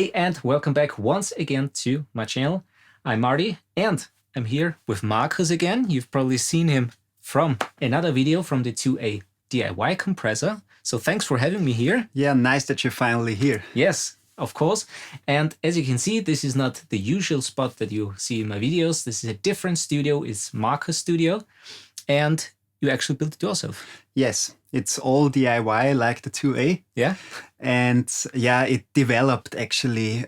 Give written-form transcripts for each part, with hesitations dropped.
Hey, and welcome back once again to my channel. I'm Marty, and I'm here with Marcus again. You've probably seen him from another video from the 2A DIY compressor. So thanks for having me here. Yeah, nice that you're finally here. Yes, of course. And as you can see, this is not the usual spot that you see in my videos. This is a different studio. It's Marcus' studio. And you actually built it yourself. Yes, it's all DIY like the 2A. Yeah. And yeah, it developed actually.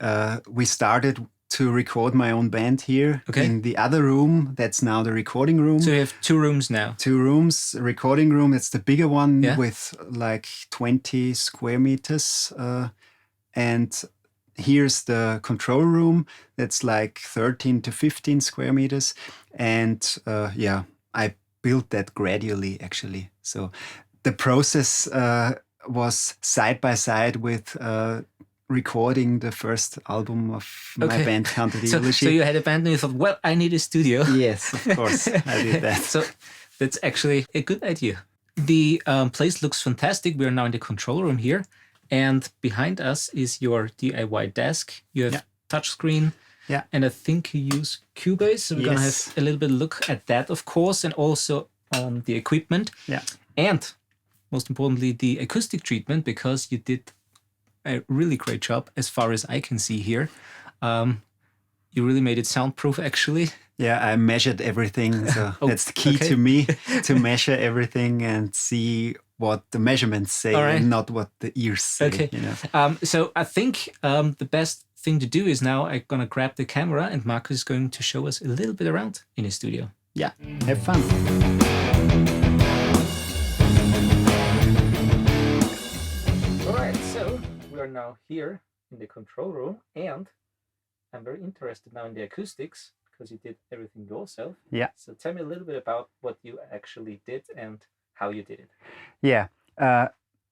We started to record my own band here in the other room. That's now the recording room. So you have two rooms now. Two rooms, a recording room. It's the bigger one with like 20 square meters. And here's the control room. That's like 13 to 15 square meters. And yeah, I built that gradually actually. So the process was side by side with recording the first album of my band, Counter the Illusion. So you had a band and you thought, well, I need a studio. Yes, of course, I did that. So that's actually a good idea. The place looks fantastic. We're now in the control room here. And behind us is your DIY desk. You have touchscreen. Yeah. And I think you use Cubase. So we're going to have a little bit of look at that, of course, and also on the equipment. Yeah. And most importantly, the acoustic treatment, because you did a really great job as far as I can see here. You really made it soundproof, actually. Yeah, I measured everything. So that's the key to me, to measure everything and see what the measurements say and not what the ears say. Okay. You know? So I think the best thing to do is now I'm going to grab the camera and Marcus is going to show us a little bit around in his studio. Yeah, have fun. All right, so we are now here in the control room and I'm very interested now in the acoustics because you did everything yourself. Yeah. So tell me a little bit about what you actually did and how you did it. Yeah.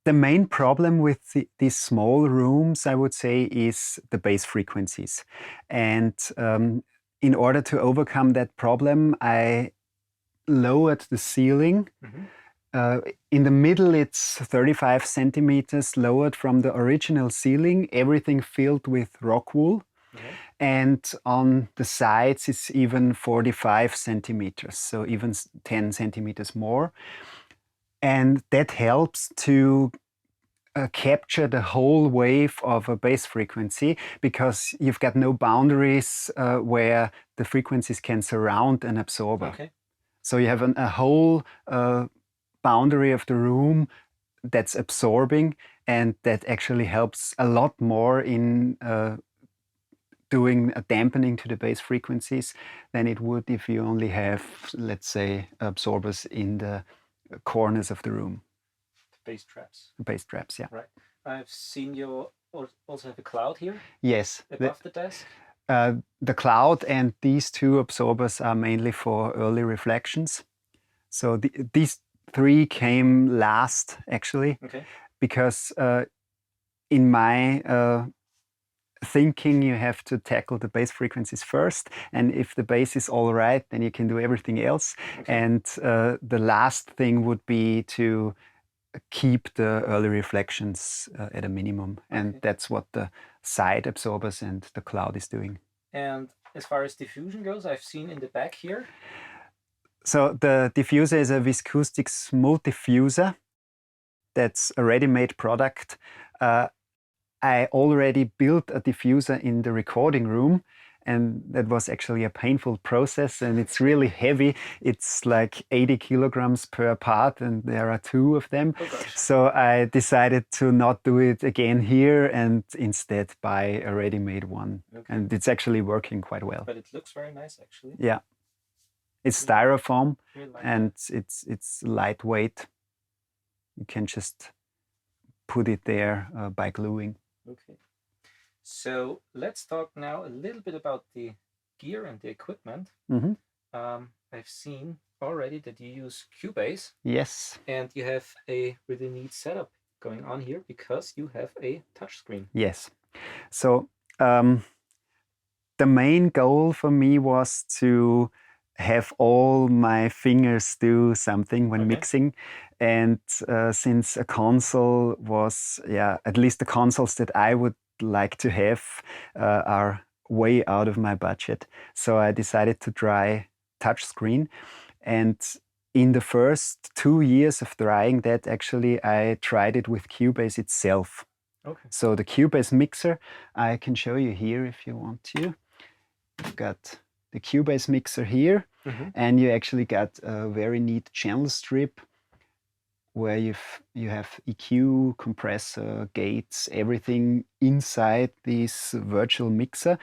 The main problem with these small rooms, I would say, is the bass frequencies. And in order to overcome that problem, I lowered the ceiling. In the middle, it's 35 centimeters lowered from the original ceiling, everything filled with rock wool. And on the sides, it's even 45 centimeters, so even 10 centimeters more. And that helps to capture the whole wave of a bass frequency because you've got no boundaries where the frequencies can surround an absorber. Okay. So you have a whole boundary of the room that's absorbing, and that actually helps a lot more in doing a dampening to the bass frequencies than it would if you only have, let's say, absorbers in the corners of the room. Bass traps. Bass traps, yeah. Right. I've seen you also have a cloud here. Yes. Above the desk. The cloud and these two absorbers are mainly for early reflections. So these three came last, actually, because in my thinking you have to tackle the bass frequencies first, and if the bass is all right, then you can do everything else. And the last thing would be to keep the early reflections at a minimum, and that's what the side absorbers and the cloud is doing. And as far as diffusion goes, I've seen in the back here. So the diffuser is a Acoustics multi-diffuser. That's a ready-made product. I already built a diffuser in the recording room, and that was actually a painful process, and it's really heavy. It's like 80 kilograms per part, and there are two of them. So I decided to not do it again here and instead buy a ready-made one. And it's actually working quite well. But it looks very nice, actually. Yeah. It's styrofoam, and it's lightweight. You can just put it there by gluing. Okay, so let's talk now a little bit about the gear and the equipment. I've seen already that you use Cubase. Yes. And you have a really neat setup going on here because you have a touchscreen. Yes. So the main goal for me was to have all my fingers do something when mixing. And since a console was, at least the consoles that I would like to have are way out of my budget. So I decided to try touchscreen. And in the first 2 years of trying that, actually, I tried it with Cubase itself. Okay. So the Cubase mixer, I can show you here if you want to. You've got the Cubase mixer here, and you actually got a very neat channel strip where you have EQ, compressor, gates, everything inside this virtual mixer.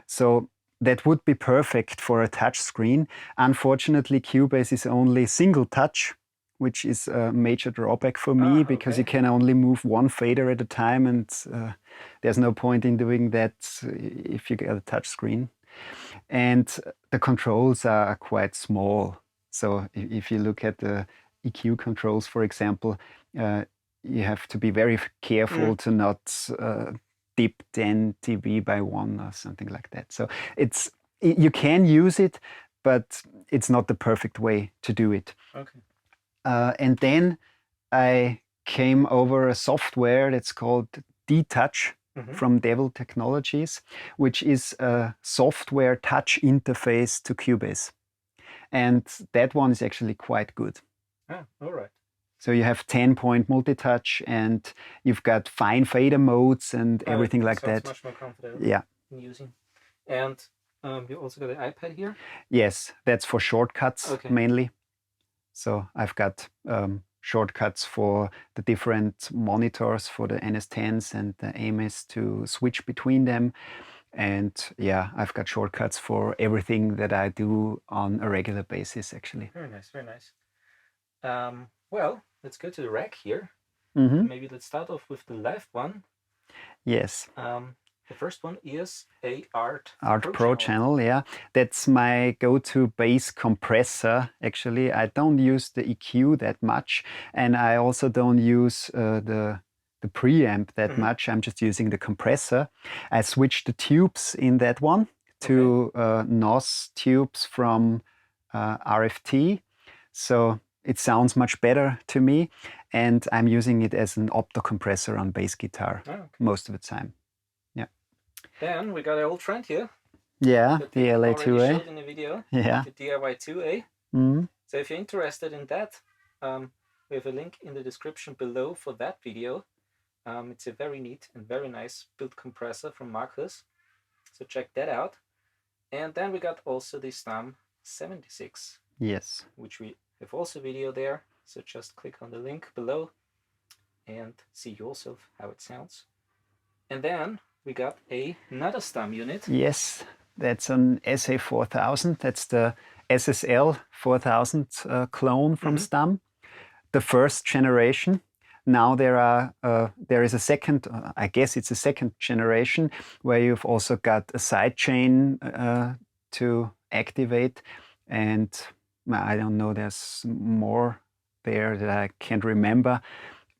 So that would be perfect for a touch screen. Unfortunately, Cubase is only single touch, which is a major drawback for me because you can only move one fader at a time, and there's no point in doing that if you get a touch screen. And the controls are quite small. So if you look at the EQ controls, for example, you have to be very careful to not dip 10 dB by 1 or something like that. So you can use it, but it's not the perfect way to do it. Okay. And then I came over a software that's called D-Touch from Devil Technologies, which is a software touch interface to Cubase. And that one is actually quite good. Ah, all right. So you have 10-point multi-touch, and you've got fine fader modes and everything like that. Much more comfortable in using. And you also got an iPad here? Yes, that's for shortcuts mainly. So I've got shortcuts for the different monitors, for the NS10s and the AMS to switch between them. And yeah, I've got shortcuts for everything that I do on a regular basis, actually. Very nice, very nice. Well, let's go to the rack here. Maybe let's start off with the left one. Yes. The first one is a Art Pro channel, yeah. That's my go-to bass compressor, actually. I don't use the EQ that much, and I also don't use the preamp that much. I'm just using the compressor. I switched the tubes in that one to NOS tubes from RFT. So it sounds much better to me, and I'm using it as an opto compressor on bass guitar most of the time. Yeah. Then we got an old friend here. Yeah, the LA2A. Showed in the video. Yeah. The DIY 2A. So if you're interested in that, we have a link in the description below for that video. It's a very neat and very nice built compressor from Marcus. So check that out. And then we got also the Stam 76. Yes. Which we have also a video there. So just click on the link below and see yourself how it sounds. And then we got another Stam unit. Yes, that's an SA4000. That's the SSL 4000 clone from Stam, the first generation. Now there is a second, I guess it's a second generation, where you've also got a sidechain to activate, and I don't know, there's more there that I can't remember,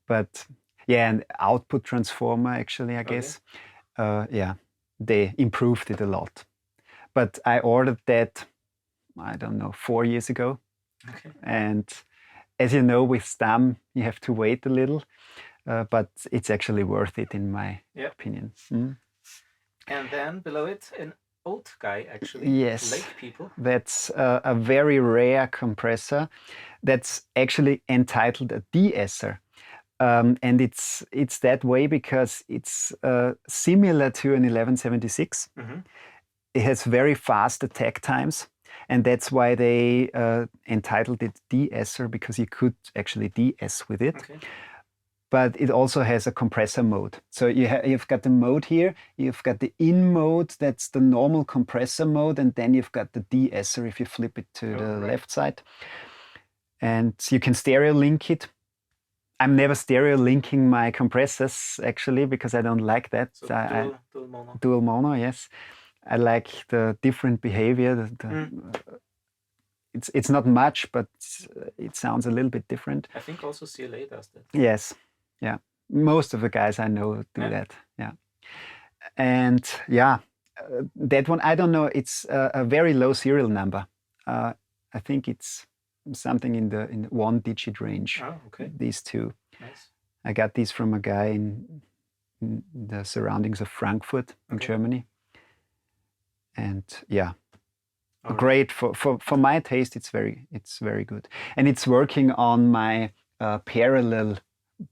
but yeah, and output transformer actually, I guess. Yeah, they improved it a lot. But I ordered that, I don't know, 4 years ago. And as you know, with Stam, you have to wait a little, but it's actually worth it in my opinion. And then below it, an old guy, actually. Yes, Lake People. That's a very rare compressor that's actually entitled a de-esser. And it's that way because it's similar to an 1176. It has very fast attack times, and that's why they entitled it de-esser, because you could actually de-ess with it. But it also has a compressor mode. So you've got the mode here, you've got the in mode, that's the normal compressor mode, and then you've got the de-esser if you flip it to the left side. And you can stereo link it. I'm never stereo linking my compressors, actually, because I don't like that. So dual mono. Dual mono, yes. I like the different behavior. It's not much, but it sounds a little bit different. I think also CLA does that. Yes, yeah. Most of the guys I know do that, yeah. And yeah, that one, I don't know, it's a very low serial number. I think it's something in the 1-digit range. These two. Nice. I got these from a guy in in the surroundings of Frankfurt in Germany. And yeah, great for my taste. It's very good, and it's working on my parallel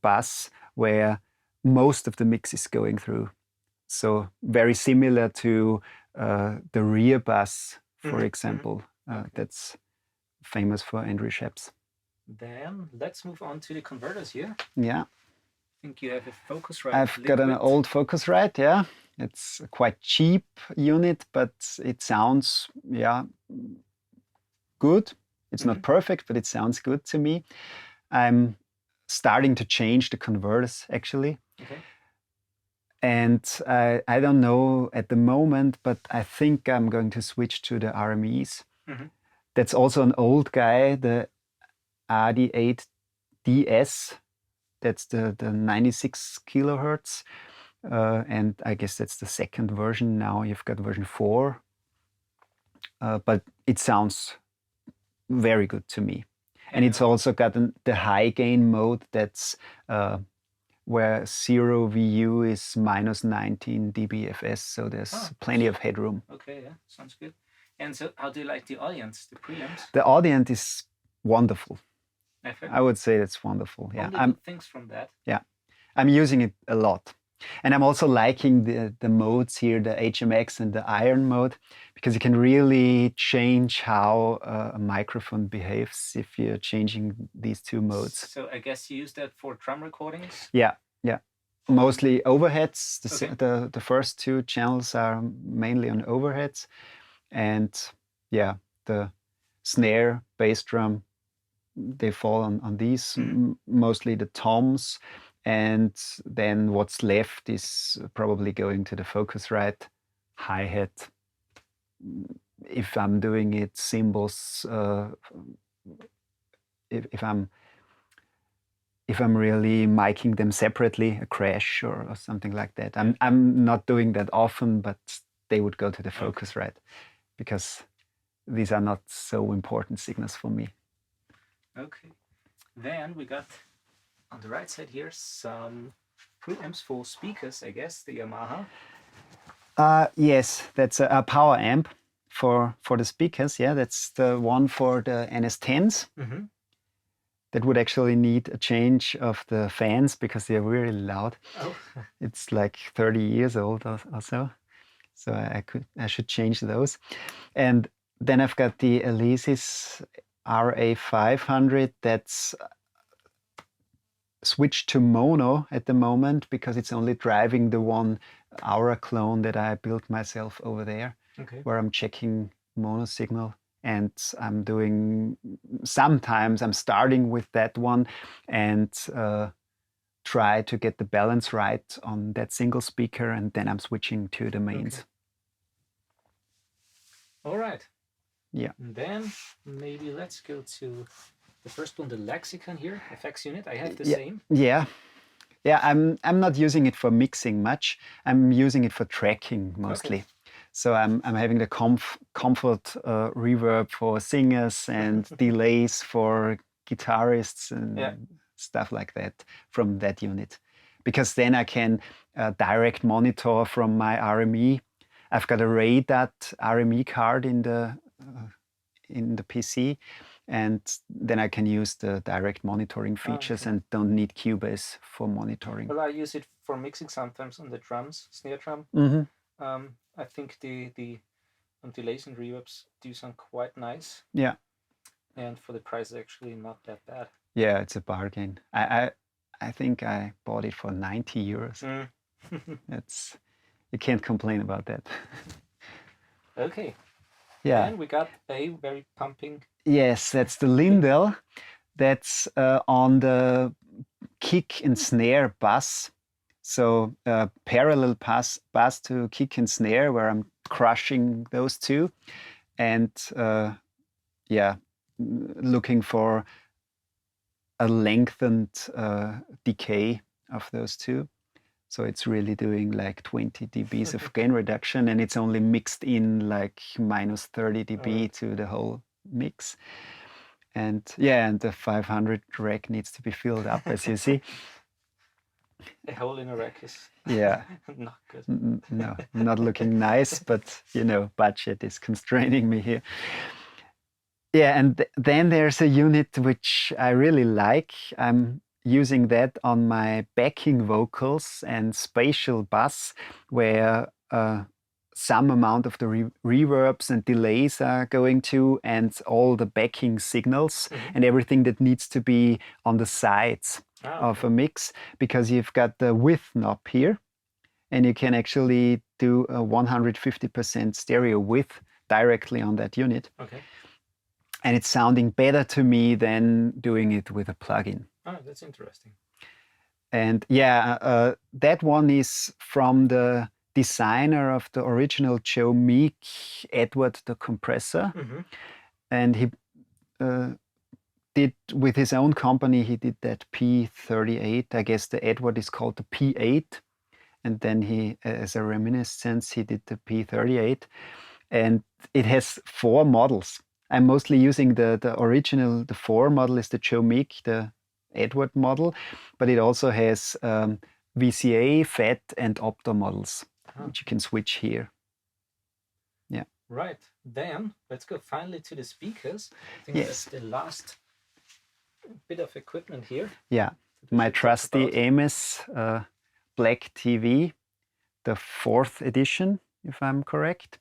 bus where most of the mix is going through. So very similar to the rear bus, for example. That's famous for Andrew Scheps. Then let's move on to the converters here. Yeah. I think you have a Focusrite. I've got an old Focusrite, yeah. It's a quite cheap unit, but it sounds, yeah, good. It's not perfect, but it sounds good to me. I'm starting to change the converters, actually. Okay. And I don't know at the moment, but I think I'm going to switch to the RMEs. That's also an old guy, the RD8DS. That's the 96 kilohertz. And I guess that's the second version now. You've got version 4. But it sounds very good to me. And it's also got the high gain mode that's where 0 VU is minus 19 dBFS. So there's plenty of headroom. Okay, yeah, sounds good. And so how do you like the audience, the preamps? The audience is wonderful. I would say that's wonderful. Yeah, only good things from that. Yeah, I'm using it a lot. And I'm also liking the modes here, the HMX and the iron mode, because you can really change how a microphone behaves if you're changing these two modes. So I guess you use that for drum recordings? Yeah, yeah. Mostly overheads. The first two channels are mainly on overheads. And yeah, the snare, bass drum, they fall on these, mostly the toms. And then what's left is probably going to the Focusrite, hi-hat. If I'm doing it, cymbals, if I'm really miking them separately, a crash or something like that. I'm not doing that often, but they would go to the Focusrite because these are not so important signals for me. Okay. Then we got on the right side here some preamps for speakers, I guess, the Yamaha. Yes, that's a power amp for the speakers. Yeah, that's the one for the NS10s. That would actually need a change of the fans because they're really loud. It's like 30 years old or so. So I should change those. And then I've got the Alesis RA500 that's switched to mono at the moment because it's only driving the one Aura clone that I built myself over there, where I'm checking mono signal. And sometimes I'm starting with that one and try to get the balance right on that single speaker, and then I'm switching to the mains. All right. Yeah. And then maybe let's go to the first one, the Lexicon here, FX unit. I have the same. Yeah. Yeah, I'm not using it for mixing much. I'm using it for tracking mostly. So I'm having the comfort reverb for singers and delays for guitarists and stuff like that from that unit. Because then I can direct monitor from my RME. I've got a RADAT RME card in the PC, and then I can use the direct monitoring features and don't need Cubase for monitoring. Well, I use it for mixing sometimes on the drums, snare drum. I think the delays and reverbs do sound quite nice. Yeah. And for the price, actually not that bad. Yeah, it's a bargain. I think I bought it for 90 euros. You can't complain about that. Okay. Yeah. And we got a very pumping. Yes, that's the Lindell. That's on the kick and snare bus. So parallel bus to kick and snare, where I'm crushing those two. And looking for a lengthened decay of those two. So it's really doing like 20 dBs of gain reduction, and it's only mixed in like minus 30 dB to the whole mix. And yeah, and the 500 rack needs to be filled up, as you see. A hole in a rack is Yeah. not good. No, not looking nice, but budget is constraining me here. Yeah, and then there's a unit which I really like. I'm using that on my backing vocals and spatial bass, where some amount of the reverbs and delays are going to, and all the backing signals and everything that needs to be on the sides of a mix, because you've got the width knob here, and you can actually do a 150% stereo width directly on that unit. Okay. And it's sounding better to me than doing it with a plugin. Oh, that's interesting. And yeah, that one is from the designer of the original Joe Meek, Edward the compressor. And he did, with his own company, he did that P38. I guess the Edward is called the P8. And then he, as a reminiscence, he did the P38. And it has 4 models. I'm mostly using the original, the 4 model is the Joe Meek, the Edward model, but it also has VCA, FET, and Opto models, which you can switch here. Yeah. Right. Then let's go finally to the speakers. I think that's the last bit of equipment here. Yeah. My trusty Ames Black TV, the 4th edition, if I'm correct.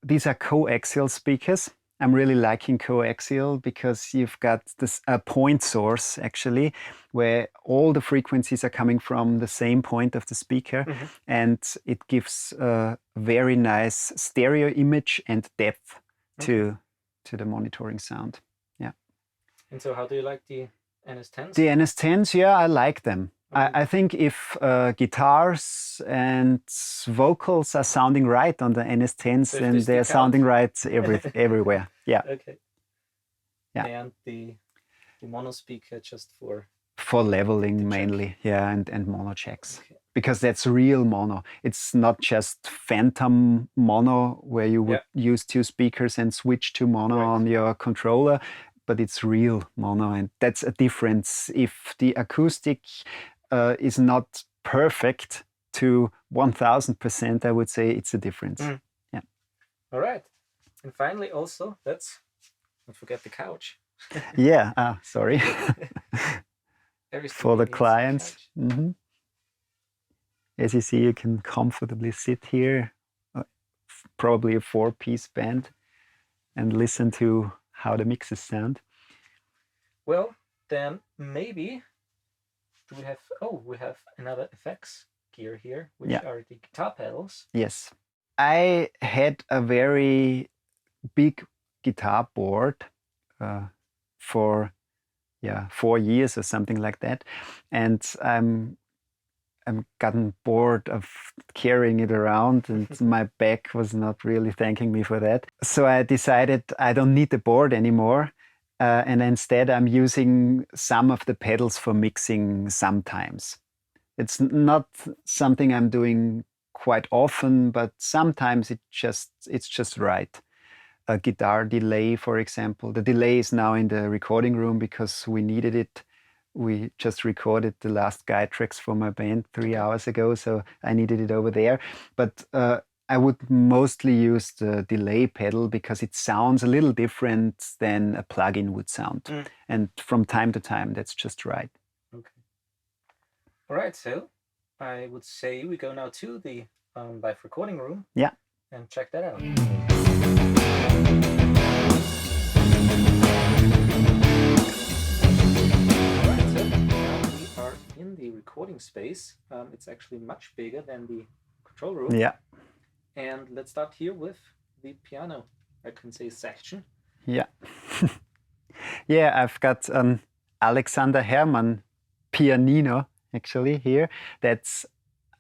These are coaxial speakers. I'm really liking coaxial because you've got this point source, actually, where all the frequencies are coming from the same point of the speaker, and it gives a very nice stereo image and depth to the monitoring sound. Yeah. And so how do you like the NS10s? The NS10s, yeah, I like them. I think if guitars and vocals are sounding right on the NS10s, then they're sounding right everywhere. Yeah. Okay. Yeah. And the mono speaker just for leveling mainly, yeah, and mono checks. Okay. Because that's real mono. It's not just phantom mono where you would use 2 speakers and switch to mono on your controller, but it's real mono, and that's a difference. If the acoustic is not perfect to 1000%, I would say it's a difference. Yeah. All right. And finally, also, don't forget the couch. Yeah. Sorry. For the clients. As you see, you can comfortably sit here, probably a 4-piece band, and listen to how the mixes sound. Well, then maybe we have another effects gear here, which are the guitar pedals. Yes. I had a very big guitar board for 4 years or something like that, and I'm gotten bored of carrying it around, and my back was not really thanking me for that. So I decided I don't need the board anymore. And instead, I'm using some of the pedals for mixing sometimes. It's not something I'm doing quite often, but sometimes it's just right. A guitar delay, for example. The delay is now in the recording room because we needed it. We just recorded the last guide tracks for my band 3 hours ago, so I needed it over there. But I would mostly use the delay pedal because it sounds a little different than a plugin would sound. And from time to time, that's just right. Okay. All right, so I would say we go now to the live recording room. Yeah. And check that out. All right, so now we are in the recording space. It's actually much bigger than the control room. Yeah. And let's start here with the piano, I can say, section. Yeah. Yeah, I've got an Alexander Herrmann pianino, actually, here. That's,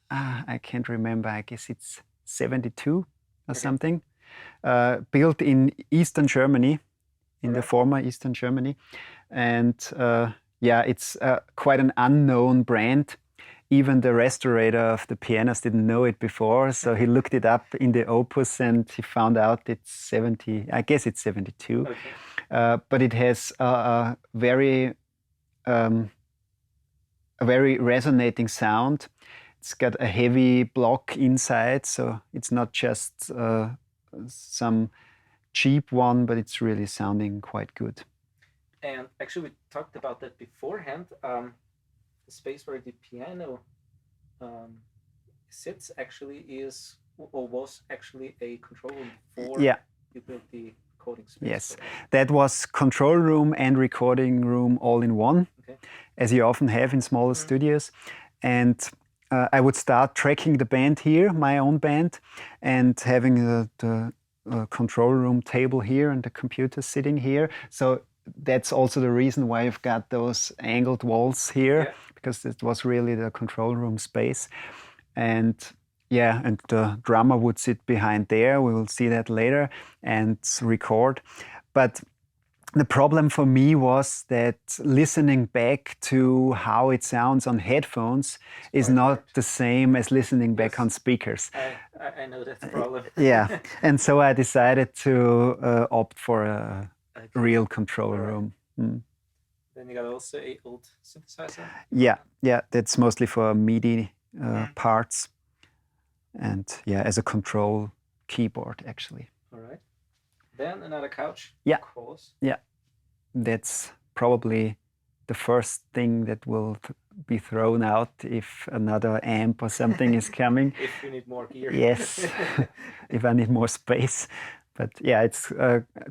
I can't remember, I guess it's 72 or something. Built in Eastern Germany, in the former Eastern Germany. And it's quite an unknown brand. Even the restorator of the pianos didn't know it before, so he looked it up in the opus and he found out it's 70, I guess it's 72. Okay. But it has a very a very resonating sound. It's got a heavy block inside, so it's not just some cheap one, but it's really sounding quite good. And actually, we talked about that beforehand. The space where the piano sits actually is or was actually a control room before you built the recording space. Yes, that was control room and recording room all in one, as you often have in smaller studios. And I would start tracking the band here, my own band, and having the control room table here and the computer sitting here. So that's also the reason why I've got those angled walls here, because it was really the control room space. And and the drummer would sit behind there. We will see that later and record. But the problem for me was that listening back to how it sounds on headphones is not the same as listening back on speakers. I know that's the problem. And so I decided to opt for a real control room. Then you got also a old synthesizer? Yeah, that's mostly for MIDI parts. And as a control keyboard, actually. All right. Then another couch. Of course. That's probably the first thing that will be thrown out if another amp or something is coming. If you need more gear. Yes, if I need more space. But it's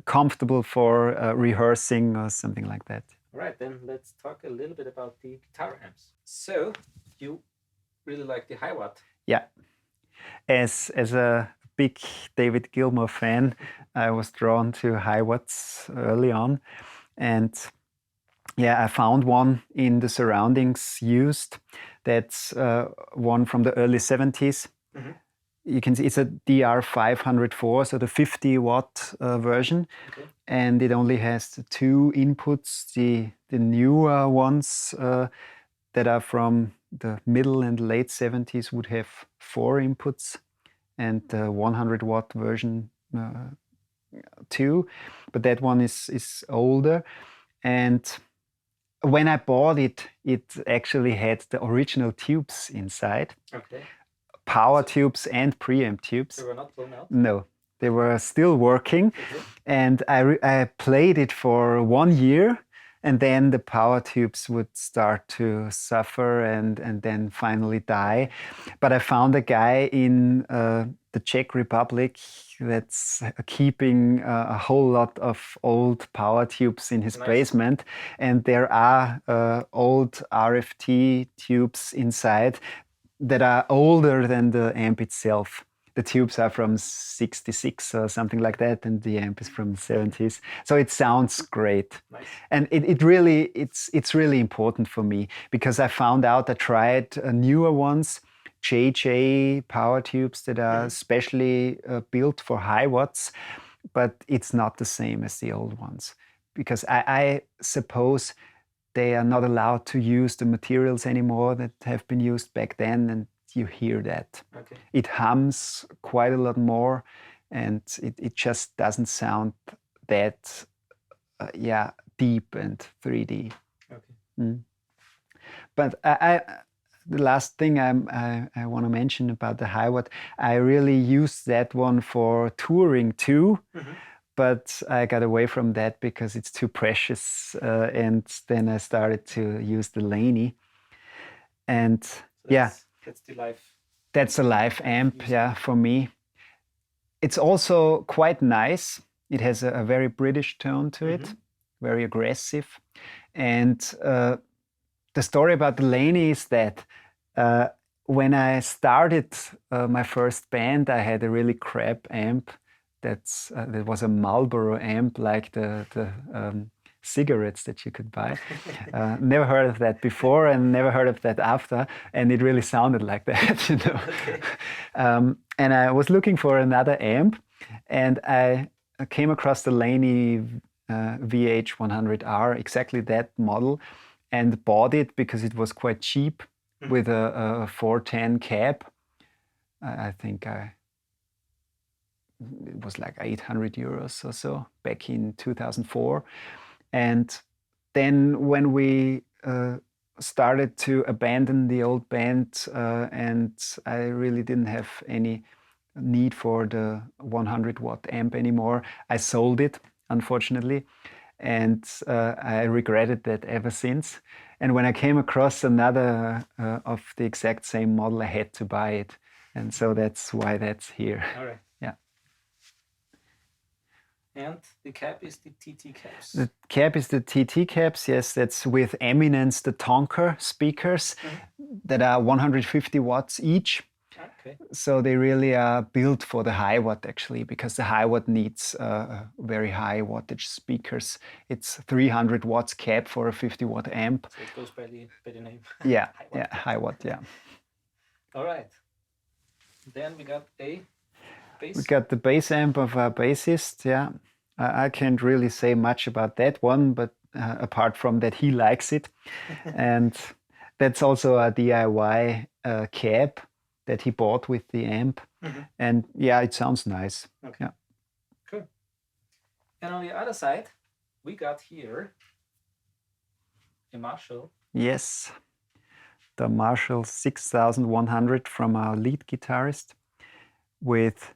comfortable for rehearsing or something like that. All right, then let's talk a little bit about the guitar amps. So you really like the Hiwatt. Yeah. As a big David Gilmour fan, I was drawn to Hiwatts early on. And I found one in the surroundings used. That's one from the early 70s. You can see it's a DR504, so the 50-watt version. And it only has the 2 inputs. The newer ones that are from the middle and late 70s would have 4 inputs, and the 100-watt version 2. But that one is older. And when I bought it, it actually had the original tubes inside. Power tubes and preamp tubes. They were not blown out? No, they were still working. And I played it for 1 year. And then the power tubes would start to suffer and then finally die. But I found a guy in the Czech Republic that's keeping a whole lot of old power tubes in his basement. And there are old RFT tubes inside that are older than the amp itself. The tubes are from 66 or something like that, and the amp is from the 70s. So it sounds great. And it's really important for me, because I found out, I tried newer ones, JJ power tubes that are specially built for Hiwatts, but it's not the same as the old ones. Because I suppose they are not allowed to use the materials anymore that have been used back then, and you hear that. It hums quite a lot more, and it just doesn't sound that deep and 3D. But the last thing I want to mention about the Hiwatt, I really used that one for touring too. But I got away from that because it's too precious, and then I started to use the Laney. And that's the live. That's a live amp, for me. It's also quite nice. It has a very British tone to it, very aggressive. And the story about the Laney is that when I started my first band, I had a really crap amp. That was a Marlboro amp, like the cigarettes that you could buy. Never heard of that before and never heard of that after, and it really sounded like that, you know. And I was looking for another amp, and I came across the Laney VH100R, exactly that model, and bought it because it was quite cheap with a 410 cab. I think it was like 800 euros or so back in 2004. And then when we started to abandon the old band, and I really didn't have any need for the 100-watt amp anymore. I sold it, unfortunately, and I regretted that ever since. And when I came across another of the exact same model, I had to buy it. And so that's why that's here. All right. Yeah. And the cap is the TT caps. The cap is the TT caps, yes. That's with Eminence, the Tonker speakers that are 150 watts each. Okay. So they really are built for the high watt, actually, because the high watt needs very high wattage speakers. It's 300 watts cap for a 50-watt amp. So it goes by the name. Yeah, high watt, yeah. All right. Then we got a bass. We got the bass amp of our bassist, yeah. I can't really say much about that one, but apart from that, he likes it. And that's also a DIY cab that he bought with the amp. And yeah, it sounds nice. Okay. Yeah. Cool. And on the other side, we got here a Marshall. Yes, the Marshall 6100 from our lead guitarist with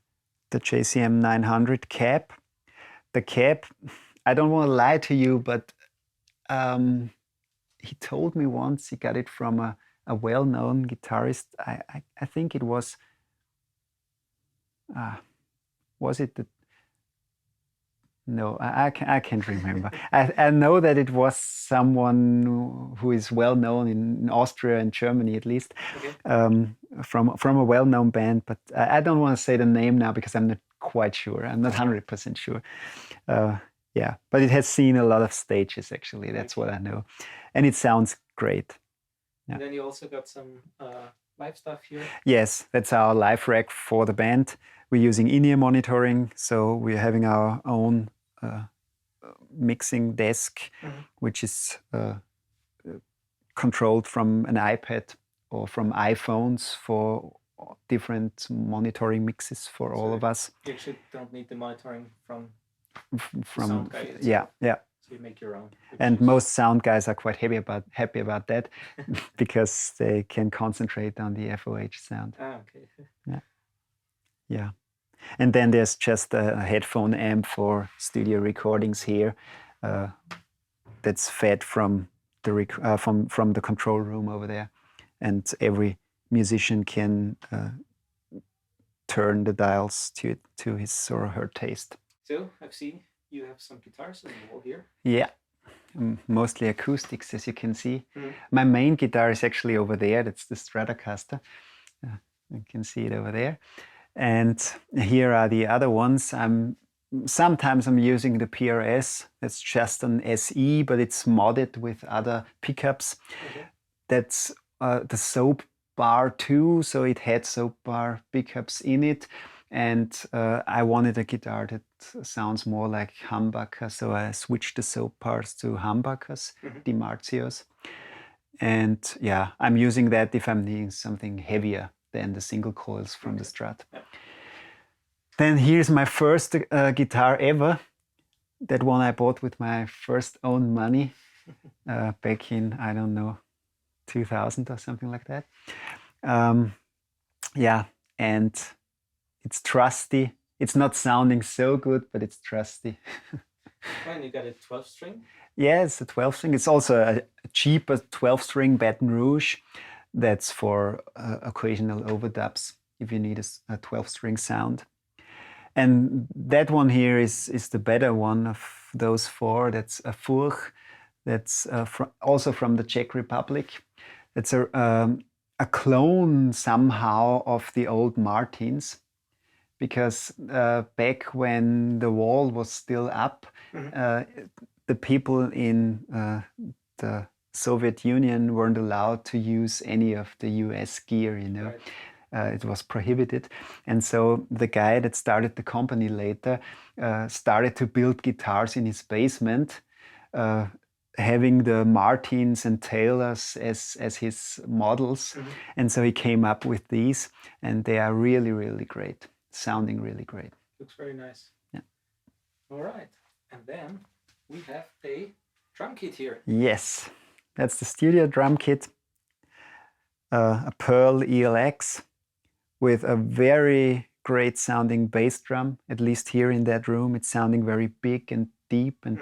the JCM 900 cab. The cab, I don't want to lie to you, but he told me once he got it from a well-known guitarist. I think it was it the... No, I can't remember. I know that it was someone who is well-known in Austria and Germany, at least, okay. From a well-known band, but I don't want to say the name now because I'm not quite sure. I'm not 100% sure. Yeah, but it has seen a lot of stages, actually. That's what I know. And it sounds great. Yeah. And then you also got some live stuff here. Yes, that's our live rack for the band. We're using in-ear monitoring, so we're having our own mixing desk, which is controlled from an iPad or from iPhones for different monitoring mixes for all of us. You actually don't need the monitoring from sound guy. Yeah. So you make your own. And most sound guys are quite happy about that because they can concentrate on the FOH sound. Okay. Yeah. And then there's just a headphone amp for studio recordings here that's fed from the control room over there, and every musician can turn the dials to his or her taste. So I've seen you have some guitars on the wall here. Yeah, mostly acoustics, as you can see. My main guitar is actually over there. That's the Stratocaster. You can see it over there. And here are the other ones. Sometimes I'm using the PRS. That's just an SE, but it's modded with other pickups. Okay. That's the Soap Bar 2, so it had Soap Bar pickups in it. And I wanted a guitar that sounds more like humbucker, so I switched the Soap Bars to humbuckers, DiMarzios. And yeah, I'm using that if I'm needing something heavier than the single coils from the Strat. Yeah. Then here's my first guitar ever. That one I bought with my first own money back in, I don't know, 2000 or something like that. Yeah, and it's trusty. It's not sounding so good, but it's trusty. And you got a 12-string? Yeah, it's a 12-string. It's also a cheaper 12-string Baton Rouge. That's for occasional overdubs, if you need a 12-string sound. And that one here is the better one of those four. That's a Furch. That's also from the Czech Republic. It's a clone somehow of the old Martins, because back when the wall was still up, the people in the Soviet Union weren't allowed to use any of the US gear, you know. Right. It was prohibited. And so the guy that started the company later started to build guitars in his basement, having the Martins and Taylors as his models. And so he came up with these, and they are really, really great, sounding really great. Looks very nice. Yeah. All right. And then we have a drum kit here. Yes. That's the studio drum kit. A Pearl ELX with a very great sounding bass drum. At least here in that room, it's sounding very big and deep, and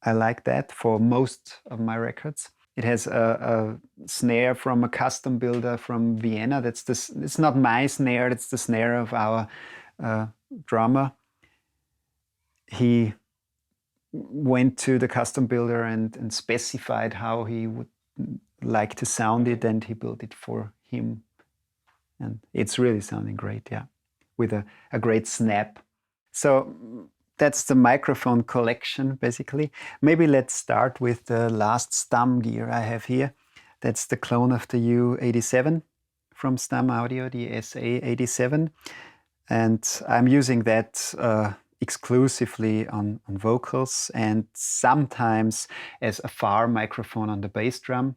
I like that for most of my records. It has a snare from a custom builder from Vienna. It's not my snare, it's the snare of our drummer. He went to the custom builder and specified how he would like to sound it, and he built it for him. And it's really sounding great, yeah, with a great snap. So that's the microphone collection, basically. Maybe let's start with the last Stam gear I have here. That's the clone of the U87 from Stam Audio, the SA87. And I'm using that exclusively on vocals and sometimes as a far microphone on the bass drum.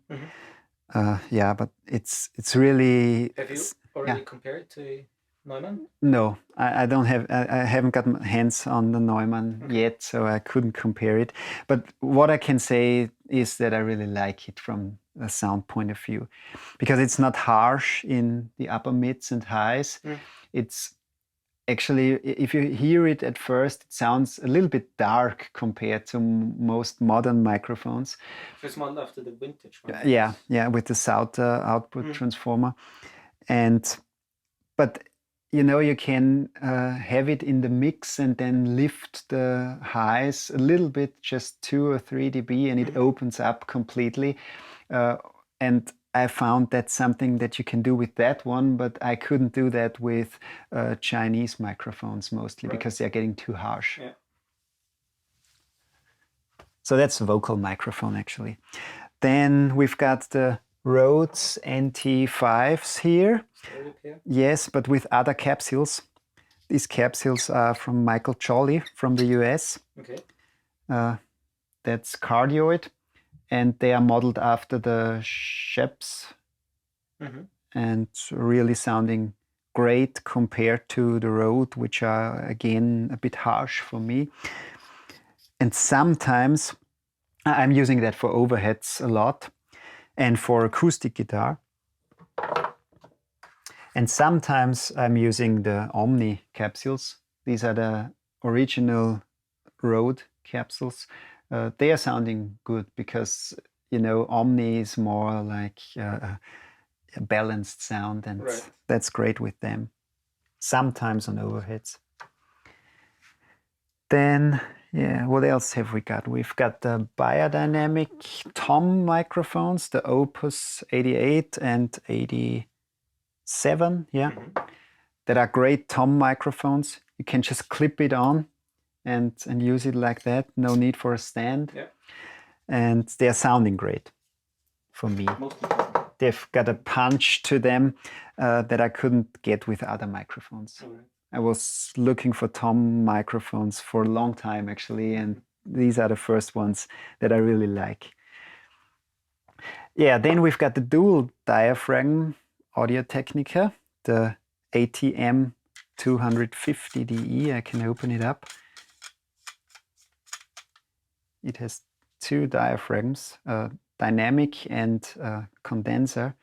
Yeah, but it's really... Have you already compared to Neumann? No, I don't have. I haven't got my hands on the Neumann yet, so I couldn't compare it. But what I can say is that I really like it from a sound point of view, because it's not harsh in the upper mids and highs. It's actually, if you hear it at first, it sounds a little bit dark compared to most modern microphones. It's modeled after the vintage one. Yeah, with the Sauter output transformer, but you know, you can have it in the mix and then lift the highs a little bit, just 2 or 3 dB, and it opens up completely. And I found that's something that you can do with that one, but I couldn't do that with Chinese microphones mostly, because they're getting too harsh. Yeah. So that's a vocal microphone, actually. Then we've got the Rhodes NT5s here. Yes, but with other capsules. These capsules are from Michael Jolly from the US. Okay. That's cardioid, and they are modeled after the Sheps, and really sounding great compared to the Rode, which are again a bit harsh for me. And sometimes I'm using that for overheads a lot and for acoustic guitar. And sometimes I'm using the Omni capsules. These are the original Rode capsules. They are sounding good because, you know, Omni is more like a balanced sound, and that's great with them. Sometimes on overheads. Then, yeah, what else have we got? We've got the biodynamic tom microphones, the Opus 88 and 87, yeah, that are great tom microphones. You can just clip it on and use it like that. No need for a stand. Yeah. And they're sounding great for me. They've got a punch to them that I couldn't get with other microphones. I was looking for tom microphones for a long time, actually, and these are the first ones that I really like. Yeah, then we've got the dual diaphragm Audio-Technica, the ATM 250DE. I can open it up. It has 2 diaphragms, dynamic and condenser,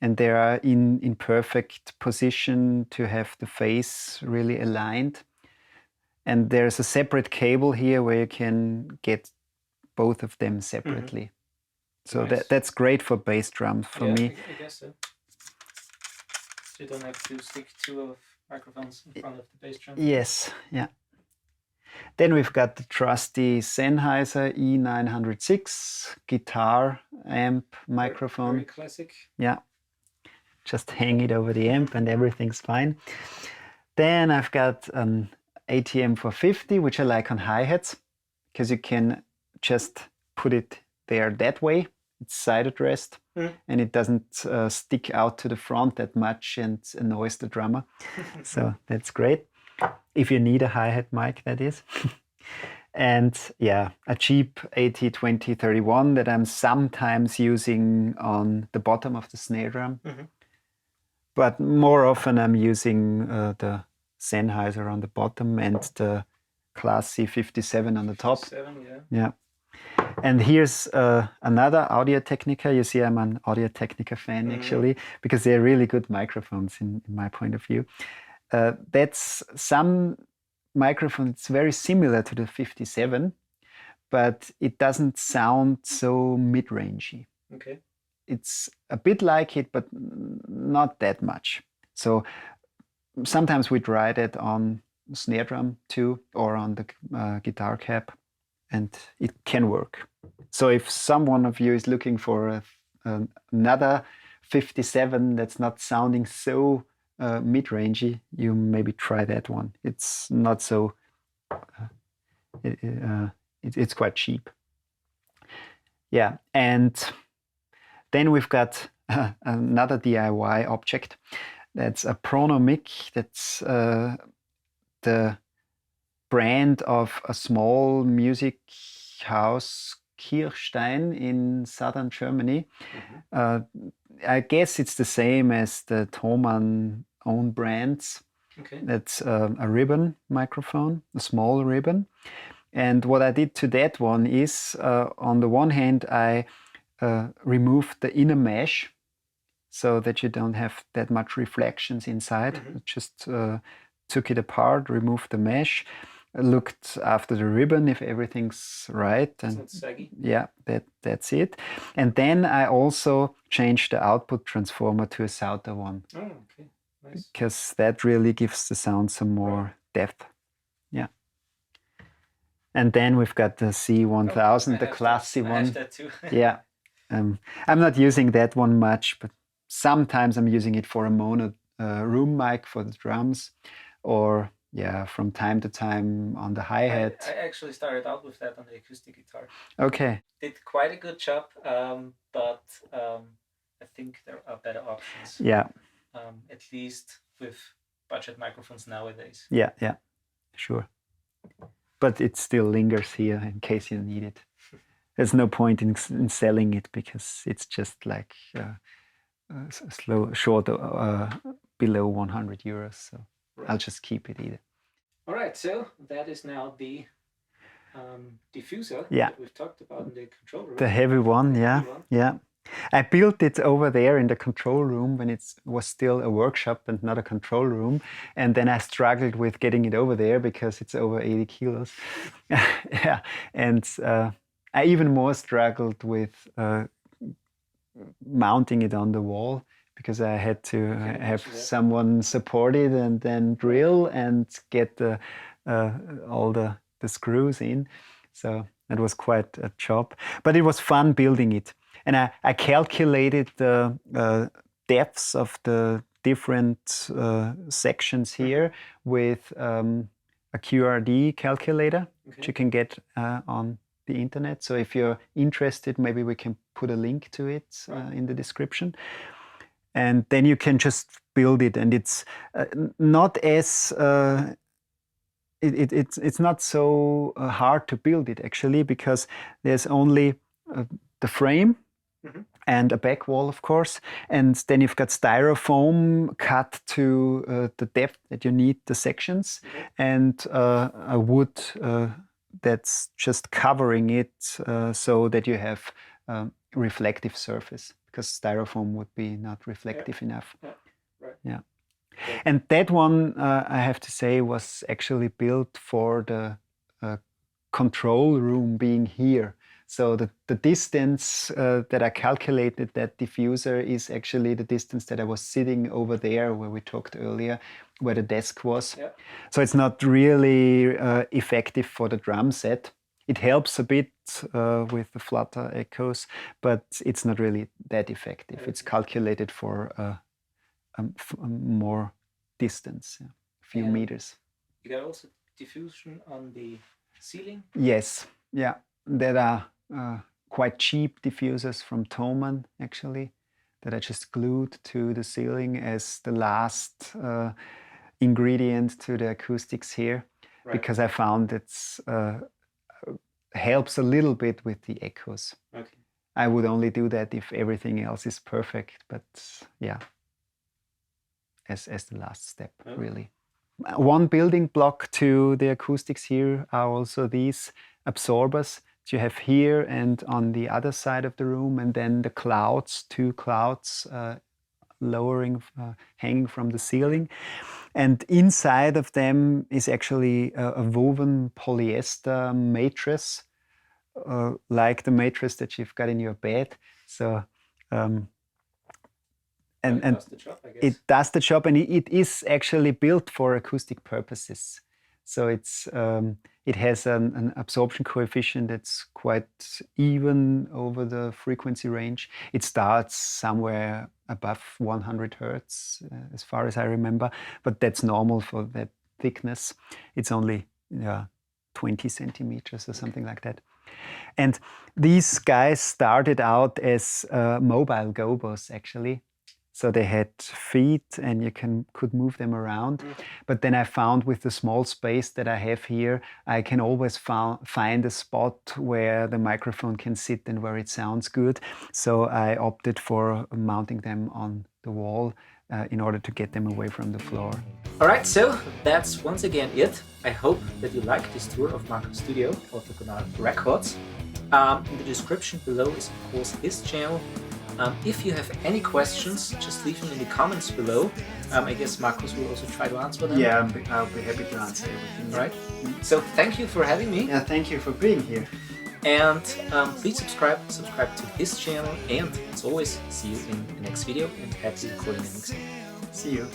and they are in perfect position to have the face really aligned. And there's a separate cable here where you can get both of them separately. So that's great for bass drums for me. I guess so. So you don't have to stick 2 microphones in front of the bass drum. Yes, yeah. Then we've got the trusty Sennheiser E906 guitar amp microphone. Very classic. Yeah. Just hang it over the amp and everything's fine. Then I've got an ATM 450, which I like on hi-hats, because you can just put it there that way. It's side addressed, and it doesn't stick out to the front that much and annoys the drummer. So that's great. If you need a hi-hat mic, that is. And yeah, a cheap AT2031 that I'm sometimes using on the bottom of the snare drum. But more often I'm using the Sennheiser on the bottom and the Class C57 on the top. 57, yeah. Yeah. And here's another Audio-Technica. You see, I'm an Audio-Technica fan actually, because they're really good microphones in my point of view. That's some microphone. It's very similar to the 57, but it doesn't sound so mid-rangey. Okay. It's a bit like it, but not that much. So sometimes we try that on snare drum too, or on the guitar cab, and it can work. So if someone of you is looking for another 57 that's not sounding so mid-rangey, you maybe try that one. It's not so, it's quite cheap. Yeah, and then we've got another DIY object. That's a Pronomic. That's the brand of a small music house, Kirstein, in southern Germany. I guess it's the same as the Thomann own brands. Okay. That's a ribbon microphone, a small ribbon. And what I did to that one is, on the one hand, I removed the inner mesh so that you don't have that much reflections inside. Just took it apart, removed the mesh, looked after the ribbon if everything's right, and it's not saggy. Yeah, that's it. And then I also changed the output transformer to a Sauter one. Oh, okay, nice. Because that really gives the sound some more depth. Yeah. And then we've got the C1000, the classy one. I have that too. Yeah. I'm not using that one much, but sometimes I'm using it for a mono room mic for the drums, or yeah, from time to time on the hi-hat. I actually started out with that on the acoustic guitar. Okay. Did quite a good job, but I think there are better options. Yeah. At least with budget microphones nowadays. Yeah, yeah, sure. But it still lingers here in case you need it. There's no point in selling it because it's just like short below 100 euros. So right. I'll just keep it either. All right, so that is now the diffuser that we've talked about in the control room. The heavy one, yeah, yeah. I built it over there in the control room when it was still a workshop and not a control room. And then I struggled with getting it over there because it's over 80 kilos. Yeah, and I even more struggled with mounting it on the wall because I had to have someone support it and then drill and get all the screws in. So that was quite a job, but it was fun building it. And I calculated the depths of the different sections here with a QRD calculator, which you can get on the internet. So if you're interested, maybe we can put a link to it in the description. And then you can just build it. And it's not as... It's not so hard to build it, actually, because there's only the frame, and a back wall, of course, and then you've got styrofoam cut to the depth that you need the sections, and a wood that's just covering it so that you have reflective surface, because styrofoam would be not reflective enough. Yeah. And that one, I have to say, was actually built for the control room being here. So the distance that I calculated that diffuser is actually the distance that I was sitting over there where we talked earlier, where the desk was. Yeah. So it's not really effective for the drum set. It helps a bit with the flutter echoes, but it's not really that effective. It's calculated for more distance, a few meters. You got also diffusion on the ceiling? Yes, yeah. There are quite cheap diffusers from Thomann, actually, that I just glued to the ceiling as the last ingredient to the acoustics here, because I found it's helps a little bit with the echoes. Okay. I would only do that if everything else is perfect, but yeah, as the last step, really. One building block to the acoustics here are also these absorbers you have here and on the other side of the room, and then the clouds, 2 clouds lowering, hanging from the ceiling. And inside of them is actually a woven polyester mattress, like the mattress that you've got in your bed. So, and does the job, I guess. it does the job, and it is actually built for acoustic purposes. So it has an absorption coefficient that's quite even over the frequency range. It starts somewhere above 100 hertz, as far as I remember, but that's normal for that thickness. It's only 20 centimeters or something like that. And these guys started out as mobile gobos, actually. So they had feet and you could move them around. But then I found with the small space that I have here, I can always find a spot where the microphone can sit and where it sounds good. So I opted for mounting them on the wall in order to get them away from the floor. All right, so that's once again it. I hope that you liked this tour of Marco's studio, Orthogonal Records. In the description below is of course his channel. If you have any questions, just leave them in the comments below. I guess Marcus will also try to answer them. Yeah, I'll be happy to answer everything. Right. So thank you for having me. Yeah, thank you for being here. And please subscribe to his channel. And as always, see you in the next video, and happy recording and mixing. See you.